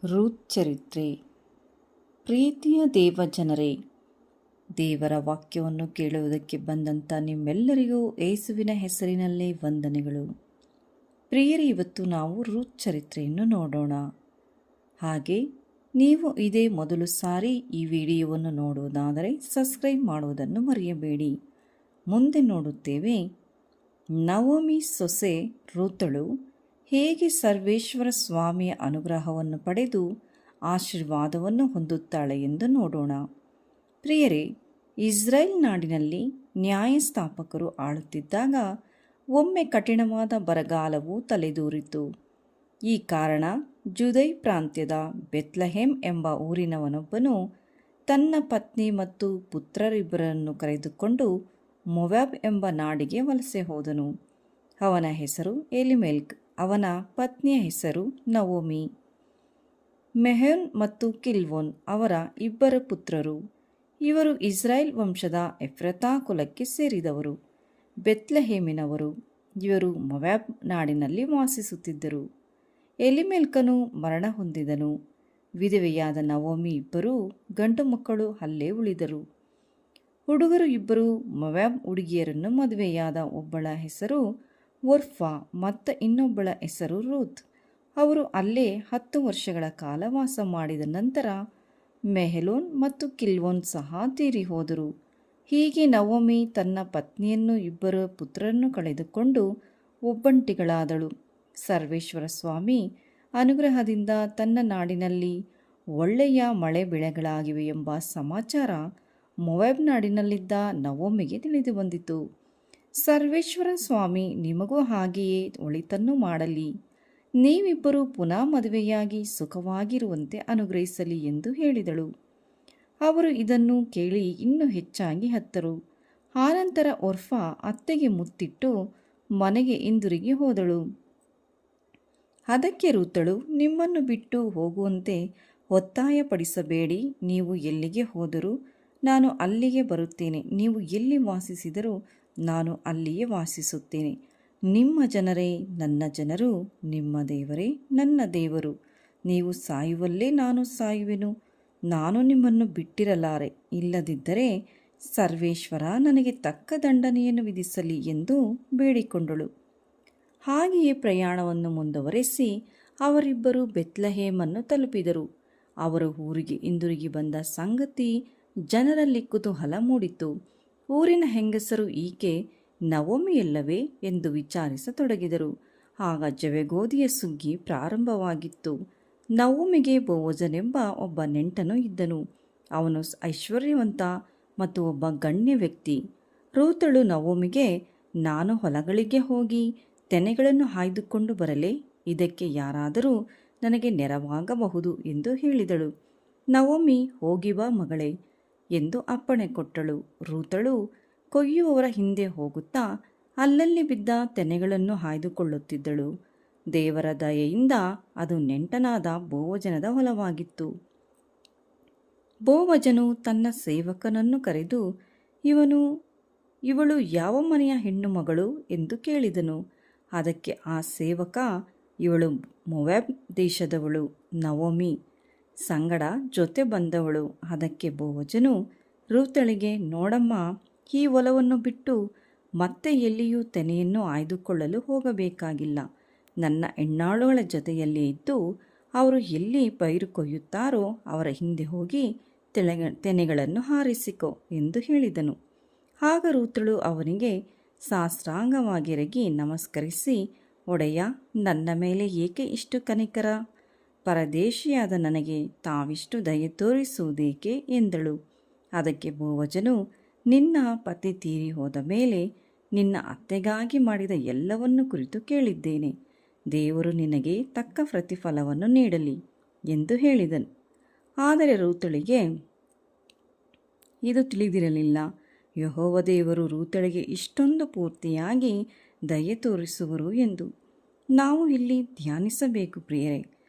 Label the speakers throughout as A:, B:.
A: Routh ಚರಿತ್ರೆ. ಪ್ರೀತಿಯ ದೇವಜನರೇ, ದೇವರ ವಾಕ್ಯವನ್ನು ಕೇಳುವುದಕ್ಕೆ ಬಂದಂಥ ನಿಮ್ಮೆಲ್ಲರಿಗೂ ಯೇಸುವಿನ ಹೆಸರಿನಲ್ಲೇ ವಂದನೆಗಳು. ಪ್ರಿಯರೇ, ಇವತ್ತು ನಾವು ರೂತ್ ಚರಿತ್ರೆಯನ್ನು ನೋಡೋಣ. ಹಾಗೆ ನೀವು ಇದೇ ಮೊದಲು ಸಾರಿ ಈ ವಿಡಿಯೋವನ್ನು ನೋಡುವುದಾದರೆ ಸಬ್ಸ್ಕ್ರೈಬ್ ಮಾಡುವುದನ್ನು ಮರೆಯಬೇಡಿ. ಮುಂದೆ ನೋಡುತ್ತೇವೆ, ನವೋಮಿ ಸೊಸೆ ರೂತಳು ಹೇಗೆ ಸರ್ವೇಶ್ವರ ಸ್ವಾಮಿಯ ಅನುಗ್ರಹವನ್ನು ಪಡೆದು ಆಶೀರ್ವಾದವನ್ನು ಹೊಂದುತ್ತಾಳೆ ಎಂದು ನೋಡೋಣ. ಪ್ರಿಯರೇ, ಇಸ್ರೇಲ್ ನಾಡಿನಲ್ಲಿ ನ್ಯಾಯಸ್ಥಾಪಕರು ಆಳುತ್ತಿದ್ದಾಗ ಒಮ್ಮೆ ಕಠಿಣವಾದ ಬರಗಾಲವು ತಲೆದೂರಿತು. ಈ ಕಾರಣ ಜುದೈ ಪ್ರಾಂತ್ಯದ ಬೆತ್ಲೆಹೆಮ್ ಎಂಬ ಊರಿನವನೊಬ್ಬನು ತನ್ನ ಪತ್ನಿ ಮತ್ತು ಪುತ್ರರಿಬ್ಬರನ್ನು ಕರೆದುಕೊಂಡು ಮೊವಾಬ್ ಎಂಬ ನಾಡಿಗೆ ವಲಸೆ ಹೋದನು. ಅವನ ಹೆಸರು ಎಲಿಮೆಲ್ಕ್, ಅವನ ಪತ್ನಿಯ ಹೆಸರು ನವೋಮಿ. ಮೆಹೋನ್ ಮತ್ತು ಕಿಲ್ವೋನ್ ಅವರ ಇಬ್ಬರು ಪುತ್ರರು. ಇವರು ಇಸ್ರಾಯೇಲ್ ವಂಶದ ಎಫ್ರತಾ ಕುಲಕ್ಕೆ ಸೇರಿದವರು, ಬೆತ್ಲೆಹೇಮಿನವರು. ಇವರು ಮೊವಾಬ್ ನಾಡಿನಲ್ಲಿ ವಾಸಿಸುತ್ತಿದ್ದರು. ಎಲಿಮೆಲ್ಕನು ಮರಣ ಹೊಂದಿದನು. ವಿಧವೆಯಾದ ನವೋಮಿ ಇಬ್ಬರೂ ಗಂಡು ಮಕ್ಕಳು ಅಲ್ಲೇ ಉಳಿದರು. ಹುಡುಗರು ಇಬ್ಬರು ಮೊವಾಬ್ ಹುಡುಗಿಯರನ್ನು ಮದುವೆಯಾದ. ಒಬ್ಬಳ ಹೆಸರು ಒರ್ಫಾ ಮತ್ತು ಇನ್ನೊಬ್ಬಳ ಹೆಸರು ರೂತ್. ಅವರು ಅಲ್ಲೇ 10 ವರ್ಷಗಳ ಕಾಲ ವಾಸ ಮಾಡಿದ ನಂತರ ಮೆಹಲೋನ್ ಮತ್ತು ಕಿಲ್ವೋನ್ ಸಹ ತೀರಿ ಹೋದರು. ಹೀಗೆ ನವೋಮಿ ತನ್ನ ಪತ್ನಿಯನ್ನು ಇಬ್ಬರು ಪುತ್ರರನ್ನು ಕಳೆದುಕೊಂಡು ಒಬ್ಬಂಟಿಗಳಾದಳು. ಸರ್ವೇಶ್ವರ ಸ್ವಾಮಿ ಅನುಗ್ರಹದಿಂದ ತನ್ನ ನಾಡಿನಲ್ಲಿ ಒಳ್ಳೆಯ ಮಳೆ ಬೆಳೆಗಳಾಗಿವೆ ಎಂಬ ಸಮಾಚಾರ ಮೊವಾಬ್ ನಾಡಿನಲ್ಲಿದ್ದ ನವೋಮಿಗೆ ತಿಳಿದು ಬಂದಿತು. ಸರ್ವೇಶ್ವರ ಸ್ವಾಮಿ ನಿಮಗೂ ಹಾಗೆಯೇ ಒಳಿತನ್ನು ಮಾಡಲಿ, ನೀವಿಬ್ಬರೂ ಪುನಃ ಮದುವೆಯಾಗಿ ಸುಖವಾಗಿರುವಂತೆ ಅನುಗ್ರಹಿಸಲಿ ಎಂದು ಹೇಳಿದಳು. ಅವರು ಇದನ್ನು ಕೇಳಿ ಇನ್ನೂ ಹೆಚ್ಚಾಗಿ ಹತ್ತರು. ಆನಂತರ ಒರ್ಫಾ ಅತ್ತೆಗೆ ಮುತ್ತಿಟ್ಟು ಮನೆಗೆ ಹಿಂದಿರುಗಿ ಹೋದಳು. ಅದಕ್ಕೆ ರೂತಳು, ನಿಮ್ಮನ್ನು ಬಿಟ್ಟು ಹೋಗುವಂತೆ ಒತ್ತಾಯಪಡಿಸಬೇಡಿ. ನೀವು ಎಲ್ಲಿಗೆ ಹೋದರೂ ನಾನು ಅಲ್ಲಿಗೆ ಬರುತ್ತೇನೆ. ನೀವು ಎಲ್ಲಿ ವಾಸಿಸಿದರೂ ನಾನು ಅಲ್ಲಿಯೇ ವಾಸಿಸುತ್ತೇನೆ. ನಿಮ್ಮ ಜನರೇ ನನ್ನ ಜನರು, ನಿಮ್ಮ ದೇವರೇ ನನ್ನ ದೇವರು. ನೀವು ಸಾಯುವಲ್ಲೇ ನಾನು ಸಾಯುವೆನು. ನಾನು ನಿಮ್ಮನ್ನು ಬಿಟ್ಟಿರಲಾರೆ. ಇಲ್ಲದಿದ್ದರೆ ಸರ್ವೇಶ್ವರ ನನಗೆ ತಕ್ಕ ದಂಡನೆಯನ್ನು ವಿಧಿಸಲಿ ಎಂದು ಬೇಡಿಕೊಂಡಳು. ಹಾಗೆಯೇ ಪ್ರಯಾಣವನ್ನು ಮುಂದುವರೆಸಿ ಅವರಿಬ್ಬರು ಬೆತ್ಲೆಹೇಮನ್ನು ತಲುಪಿದರು. ಅವರು ಊರಿಗೆ ಹಿಂದಿರುಗಿ ಬಂದ ಸಂಗತಿ ಜನರಲ್ಲಿ ಕುತೂಹಲ ಮೂಡಿತು. ಊರಿನ ಹೆಂಗಸರು ಈಕೆ ನವೋಮಿಯಲ್ಲವೇ ಎಂದು ವಿಚಾರಿಸತೊಡಗಿದರು. ಆಗ ಜವೆಗೋದಿಯ ಸುಗ್ಗಿ ಪ್ರಾರಂಭವಾಗಿತ್ತು. ನವೋಮಿಗೆ ಬೋವಜನೆಂಬ ಒಬ್ಬ ನೆಂಟನು ಇದ್ದನು. ಅವನು ಐಶ್ವರ್ಯವಂತ ಮತ್ತು ಒಬ್ಬ ಗಣ್ಯ ವ್ಯಕ್ತಿ. ರೂತಳು ನವೋಮಿಗೆ, ನಾನು ಹೊಲಗಳಿಗೆ ಹೋಗಿ ತೆನೆಗಳನ್ನು ಆಯ್ದುಕೊಂಡು ಬರಲೇ? ಇದಕ್ಕೆ ಯಾರಾದರೂ ನನಗೆ ನೆರವಾಗಬಹುದು ಎಂದು ಹೇಳಿದಳು. ನವೋಮಿ, ಹೋಗಿ ಬಾ ಮಗಳೇ ಎಂದು ಅಪ್ಪಣೆ ಕೊಟ್ಟಳು. ರೂತಳು ಕೊಯ್ಯುವವರ ಹಿಂದೆ ಹೋಗುತ್ತಾ ಅಲ್ಲಲ್ಲಿ ಬಿದ್ದ ತೆನೆಗಳನ್ನು ಆಯ್ದುಕೊಳ್ಳುತ್ತಿದ್ದಳು. ದೇವರ ದಯೆಯಿಂದ ಅದು ನೆಂಟನಾದ ಬೋವಜನದ ಹೊಲವಾಗಿತ್ತು. ಬೋವಜನು ತನ್ನ ಸೇವಕನನ್ನು ಕರೆದು, ಇವಳು ಯಾವ ಮನೆಯ ಹೆಣ್ಣು ಮಗಳು ಎಂದು ಕೇಳಿದನು. ಅದಕ್ಕೆ ಆ ಸೇವಕ, ಇವಳು ಮೊವಾಬ್ ದೇಶದವಳು, ನವೋಮಿ ಸಂಗಡ ಜೊತೆ ಬಂದವಳು. ಅದಕ್ಕೆ ಬೋವಜನು ರೂತಳಿಗೆ, ನೋಡಮ್ಮ, ಈ ಹೊಲವನ್ನು ಬಿಟ್ಟು ಮತ್ತೆ ಎಲ್ಲಿಯೂ ತೆನೆಯನ್ನು ಆಯ್ದುಕೊಳ್ಳಲು ಹೋಗಬೇಕಾಗಿಲ್ಲ. ನನ್ನ ಹೆಣ್ಣಾಳುಗಳ ಜೊತೆಯಲ್ಲಿ ಇದ್ದು ಅವರು ಎಲ್ಲಿ ಪೈರು ಕೊಯ್ಯುತ್ತಾರೋ ಅವರ ಹಿಂದೆ ಹೋಗಿ ತೆನೆಗಳನ್ನು ಹಾರಿಸಿಕೊ ಎಂದು ಹೇಳಿದನು. ಆಗ ರೂತಳು ಅವನಿಗೆ ಸಾಷ್ಟಾಂಗವಾಗಿರಗಿ ನಮಸ್ಕರಿಸಿ, ಒಡೆಯ, ನನ್ನ ಮೇಲೆ ಏಕೆ ಇಷ್ಟು ಕನಿಕರ? ಪರದೇಶಿಯಾದ ನನಗೆ ತಾವಿಷ್ಟು ದಯೆ ತೋರಿಸುವುದೇಕೆ ಎಂದಳು. ಅದಕ್ಕೆ ಬೋವಜನು, ನಿನ್ನ ಪತಿ ತೀರಿ ಹೋದ ಮೇಲೆ ನಿನ್ನ ಅತ್ತೆಗಾಗಿ ಮಾಡಿದ ಎಲ್ಲವನ್ನು ಕುರಿತು ಕೇಳಿದ್ದೇನೆ. ದೇವರು ನಿನಗೆ ತಕ್ಕ ಪ್ರತಿಫಲವನ್ನು ನೀಡಲಿ ಎಂದು ಹೇಳಿದನು. ಆದರೆ ರೂತಳಿಗೆ ಇದು ತಿಳಿದಿರಲಿಲ್ಲ. ಯೆಹೋವ ದೇವರು ರೂತಳಿಗೆ ಇಷ್ಟೊಂದು ಪೂರ್ತಿಯಾಗಿ ದಯೆ ತೋರಿಸುವರು ಎಂದು ನಾವು ಇಲ್ಲಿ ಧ್ಯಾನಿಸಬೇಕು. ಪ್ರಿಯರೇ,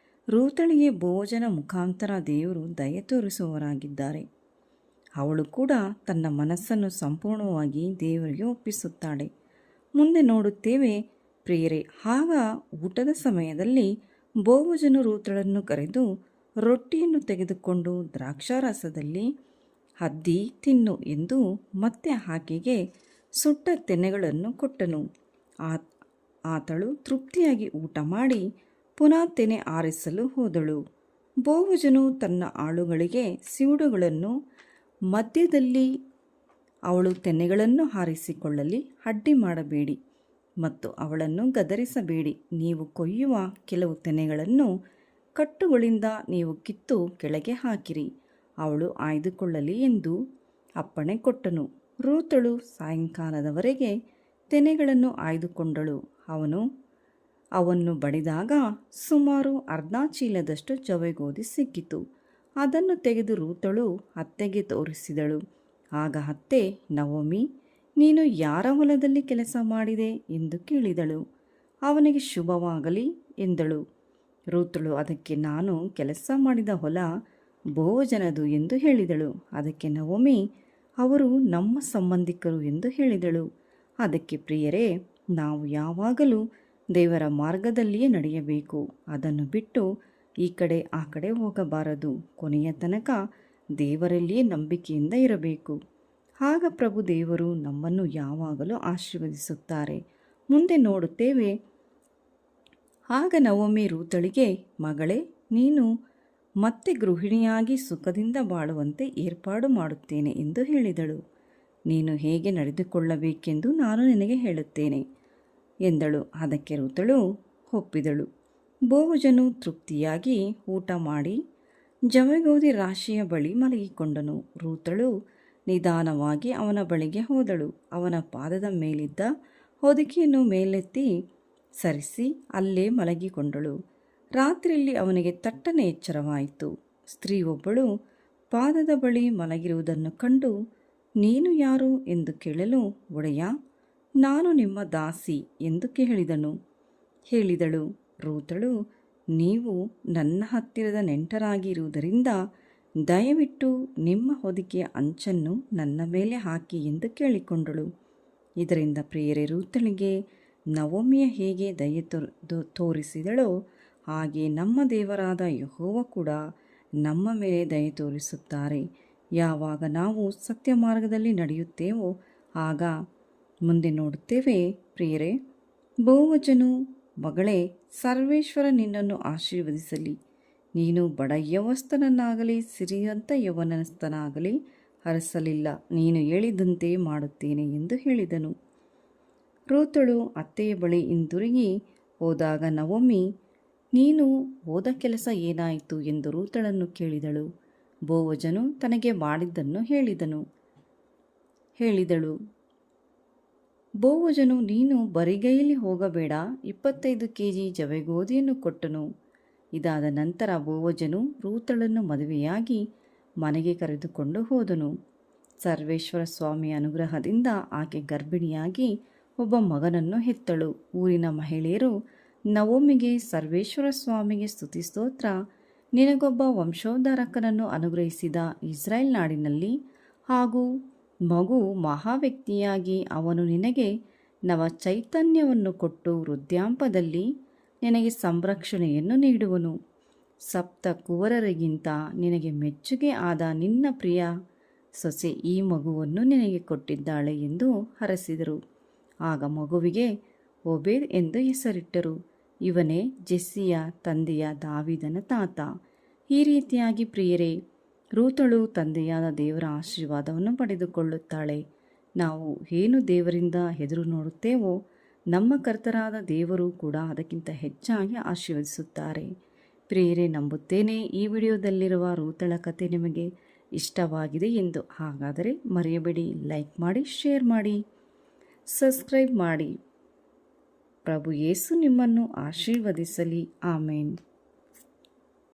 A: ರೂತಳಿಗೆ ಬೋವಜನ ಮುಖಾಂತರ ದೇವರು ದಯೆ ತೋರಿಸುವವರಾಗಿದ್ದಾರೆ. ಅವಳು ಕೂಡ ತನ್ನ ಮನಸ್ಸನ್ನು ಸಂಪೂರ್ಣವಾಗಿ ದೇವರಿಗೆ ಒಪ್ಪಿಸುತ್ತಾಳೆ. ಮುಂದೆ ನೋಡುತ್ತೇವೆ ಪ್ರಿಯರೇ. ಆಗ ಊಟದ ಸಮಯದಲ್ಲಿ ಬೋವಜನು ರೂತಳನ್ನು ಕರೆದು, ರೊಟ್ಟಿಯನ್ನು ತೆಗೆದುಕೊಂಡು ದ್ರಾಕ್ಷಾರಸದಲ್ಲಿ ಅದ್ದಿ ತಿನ್ನು ಎಂದು ಮತ್ತೆ ಆಕೆಗೆ ಸುಟ್ಟ ತೆನೆಗಳನ್ನು ಕೊಟ್ಟನು. ಆತಳು ತೃಪ್ತಿಯಾಗಿ ಊಟ ಮಾಡಿ ಪುನಃ ತೆನೆ ಆರಿಸಲು ಹೋದಳು. ಬೋವಜನು ತನ್ನ ಆಳುಗಳಿಗೆ ಸಿವುಡುಗಳನ್ನು ಮಧ್ಯದಲ್ಲಿ ಅವಳು ತೆನೆಗಳನ್ನು ಹಾರಿಸಿಕೊಳ್ಳಲಿ ಅಡ್ಡಿ ಮಾಡಬೇಡಿ ಮತ್ತು ಅವಳನ್ನು ಗದರಿಸಬೇಡಿ. ನೀವು ಕೊಯ್ಯುವ ಕೆಲವು ತೆನೆಗಳನ್ನು ಕಟ್ಟುಗಳಿಂದ ನೀವು ಕಿತ್ತು ಕೆಳಗೆ ಹಾಕಿರಿ, ಅವಳು ಆಯ್ದುಕೊಳ್ಳಲಿ ಎಂದು ಅಪ್ಪಣೆ ಕೊಟ್ಟನು. ರೂತಳು ಸಾಯಂಕಾಲದವರೆಗೆ ತೆನೆಗಳನ್ನು ಆಯ್ದುಕೊಂಡಳು. ಅವನ್ನು ಬಡಿದಾಗ ಸುಮಾರು ಅರ್ಧ ಚೀಲದಷ್ಟು ಜವೆಗೋಧಿ ಸಿಕ್ಕಿತು. ಅದನ್ನು ತೆಗೆದು ರೂತಳು ಅತ್ತೆಗೆ ತೋರಿಸಿದಳು. ಆಗ ಅತ್ತೆ, ನವೋಮಿ, ನೀನು ಯಾರ ಹೊಲದಲ್ಲಿ ಕೆಲಸ ಮಾಡಿದೆ ಎಂದು ಕೇಳಿದಳು. ಅವನಿಗೆ ಶುಭವಾಗಲಿ ಎಂದಳು. ರೂತಳು ಅದಕ್ಕೆ, ನಾನು ಕೆಲಸ ಮಾಡಿದ ಹೊಲ ಬೋವಜನದು ಎಂದು ಹೇಳಿದಳು. ಅದಕ್ಕೆ ನವೋಮಿ, ಅವರು ನಮ್ಮ ಸಂಬಂಧಿಕರು ಎಂದು ಹೇಳಿದಳು. ಅದಕ್ಕೆ, ಪ್ರಿಯರೇ, ನಾವು ಯಾವಾಗಲೂ ದೇವರ ಮಾರ್ಗದಲ್ಲಿಯೇ ನಡೆಯಬೇಕು. ಅದನ್ನು ಬಿಟ್ಟು ಈ ಕಡೆ ಆ ಕಡೆ ಹೋಗಬಾರದು. ಕೊನೆಯ ತನಕ ದೇವರಲ್ಲಿಯೇ ನಂಬಿಕೆಯಿಂದ ಇರಬೇಕು. ಆಗ ಪ್ರಭು ದೇವರು ನಮ್ಮನ್ನು ಯಾವಾಗಲೂ ಆಶೀರ್ವದಿಸುತ್ತಾರೆ. ಮುಂದೆ ನೋಡುತ್ತೇವೆ. ಆಗ ನವೋಮಿ ರೂತಳಿಗೆ, ಮಗಳೇ, ನೀನು ಮತ್ತೆ ಗೃಹಿಣಿಯಾಗಿ ಸುಖದಿಂದ ಬಾಳುವಂತೆ ಏರ್ಪಾಡು ಮಾಡುತ್ತೇನೆ ಎಂದು ಹೇಳಿದಳು. ನೀನು ಹೇಗೆ ನಡೆದುಕೊಳ್ಳಬೇಕೆಂದು ನಾನು ನಿನಗೆ ಹೇಳುತ್ತೇನೆ ಎಂದಳು. ಅದಕ್ಕೆ ರೂತಳು ಒಪ್ಪಿದಳು. ಬೋವಜನು ತೃಪ್ತಿಯಾಗಿ ಊಟ ಮಾಡಿ ಜವೆಗೋಧಿ ರಾಶಿಯ ಬಳಿ ಮಲಗಿಕೊಂಡನು. ರೂತಳು ನಿಧಾನವಾಗಿ ಅವನ ಬಳಿಗೆ ಹೋದಳು. ಅವನ ಪಾದದ ಮೇಲಿದ್ದ ಹೊದಿಕೆಯನ್ನು ಮೇಲೆತ್ತಿ ಸರಿಸಿ ಅಲ್ಲೇ ಮಲಗಿಕೊಂಡಳು. ರಾತ್ರಿಯಲ್ಲಿ ಅವನಿಗೆ ತಟ್ಟನೆ ಎಚ್ಚರವಾಯಿತು. ಸ್ತ್ರೀ ಒಬ್ಬಳು ಪಾದದ ಬಳಿ ಮಲಗಿರುವುದನ್ನು ಕಂಡು, ನೀನು ಯಾರು ಎಂದು ಕೇಳಲು, ಒಡೆಯ, ನಾನು ನಿಮ್ಮ ದಾಸಿ ಎಂದು ಹೇಳಿದಳು. ರೂತಳು, ನೀವು ನನ್ನ ಹತ್ತಿರದ ನೆಂಟರಾಗಿರುವುದರಿಂದ ದಯವಿಟ್ಟು ನಿಮ್ಮ ಹೊದಿಕೆಯ ಅಂಚನ್ನು ನನ್ನ ಮೇಲೆ ಹಾಕಿ ಎಂದು ಕೇಳಿಕೊಂಡಳು. ಇದರಿಂದ ಪ್ರಿಯರೇ, ರೂತಳಿಗೆ ನವೋಮಿಯ ಹೇಗೆ ದಯೆ ತೋರಿಸಿದಳೋ ಹಾಗೆ ನಮ್ಮ ದೇವರಾದ ಯೆಹೋವ ಕೂಡ ನಮ್ಮ ಮೇಲೆ ದಯೆ ತೋರಿಸುತ್ತಾರೆ. ಯಾವಾಗ ನಾವು ಸತ್ಯ ಮಾರ್ಗದಲ್ಲಿ ನಡೆಯುತ್ತೇವೋ ಆಗ ಮುಂದೆ ನೋಡುತ್ತೇವೆ. ಪ್ರಿಯರೇ, ಬೋವಜನು, ಮಗಳೇ, ಸರ್ವೇಶ್ವರ ನಿನ್ನನ್ನು ಆಶೀರ್ವದಿಸಲಿ. ನೀನು ಬಡ ಯವಸ್ಥನನ್ನಾಗಲಿ ಸಿರಿಯಂತ ಯವನಸ್ಥನಾಗಲಿ ಹರಸಲಿಲ್ಲ. ನೀನು ಹೇಳಿದಂತೆ ಮಾಡುತ್ತೇನೆ ಎಂದು ಹೇಳಿದನು. ರೂತಳು ಅತ್ತೆಯ ಬಳಿ ಹಿಂದಿರುಗಿ ಹೋದಾಗ ನವೋಮಿ, ನೀನು ಹೋದ ಕೆಲಸ ಏನಾಯಿತು ಎಂದು ರೂತಳನ್ನು ಕೇಳಿದಳು. ಬೋವಜನು ತನಗೆ ಮಾಡಿದ್ದನ್ನು ಹೇಳಿದಳು. ಬೋವಜನು, ನೀನು ಬರಿಗೈಯಲ್ಲಿ ಹೋಗಬೇಡ, 25 kg ಜವೆಗೋಧಿಯನ್ನು ಕೊಟ್ಟನು. ಇದಾದ ನಂತರ ಬೋವಜನು ರೂತಳನ್ನು ಮದುವೆಯಾಗಿ ಮನೆಗೆ ಕರೆದುಕೊಂಡು ಹೋದನು. ಸರ್ವೇಶ್ವರ ಸ್ವಾಮಿಯ ಅನುಗ್ರಹದಿಂದ ಆಕೆ ಗರ್ಭಿಣಿಯಾಗಿ ಒಬ್ಬ ಮಗನನ್ನು ಹೆತ್ತಳು. ಊರಿನ ಮಹಿಳೆಯರು ನವೋಮಿಗೆ, ಸರ್ವೇಶ್ವರ ಸ್ವಾಮಿಗೆ ಸ್ತುತಿ ಸ್ತೋತ್ರ, ನಿನಗೊಬ್ಬ ವಂಶೋದ್ಧಾರಕನನ್ನು ಅನುಗ್ರಹಿಸಿದ ಇಸ್ರಾಯೇಲ್ ನಾಡಿನಲ್ಲಿ ಹಾಗೂ ಮಗು ಮಹಾವ್ಯಕ್ತಿಯಾಗಿ ಅವನು ನಿನಗೆ ನವ ಚೈತನ್ಯವನ್ನು ಕೊಟ್ಟು ವೃದ್ಧಾಂಪದಲ್ಲಿ ನಿನಗೆ ಸಂರಕ್ಷಣೆಯನ್ನು ನೀಡುವನು. ಸಪ್ತ ಕುವರರಿಗಿಂತ ನಿನಗೆ ಮೆಚ್ಚುಗೆ ಆದ ನಿನ್ನ ಪ್ರಿಯ ಸೊಸೆ ಈ ಮಗುವನ್ನು ನಿನಗೆ ಕೊಟ್ಟಿದ್ದಾಳೆ ಎಂದು ಹರಸಿದರು. ಆಗ ಮಗುವಿಗೆ ಓಬೇದ್ ಎಂದು ಹೆಸರಿಟ್ಟರು. ಇವನೇ ಜೆಸ್ಸಿಯ ತಂದೆಯ ದಾವೀದನ ತಾತ. ಈ ರೀತಿಯಾಗಿ ಪ್ರಿಯರೇ, ರೂತಳು ತಂದೆಯಾದ ದೇವರ ಆಶೀರ್ವಾದವನ್ನು ಪಡೆದುಕೊಳ್ಳುತ್ತಾಳೆ. ನಾವು ಏನು ದೇವರಿಂದ ಎದುರು ನೋಡುತ್ತೇವೋ ನಮ್ಮ ಕರ್ತರಾದ ದೇವರು ಕೂಡ ಅದಕ್ಕಿಂತ ಹೆಚ್ಚಾಗಿ ಆಶೀರ್ವದಿಸುತ್ತಾರೆ. ಪ್ರಿಯರೇ, ನಂಬುತ್ತೇನೆ ಈ ವಿಡಿಯೋದಲ್ಲಿರುವ ರೂತಳ ಕಥೆ ನಿಮಗೆ ಇಷ್ಟವಾಗಿದೆ ಎಂದು. ಹಾಗಾದರೆ ಮರೆಯಬೇಡಿ, ಲೈಕ್ ಮಾಡಿ, ಶೇರ್ ಮಾಡಿ, ಸಬ್ಸ್ಕ್ರೈಬ್ ಮಾಡಿ. ಪ್ರಭು ಯೇಸು ನಿಮ್ಮನ್ನು ಆಶೀರ್ವದಿಸಲಿ. ಆಮೇನ್.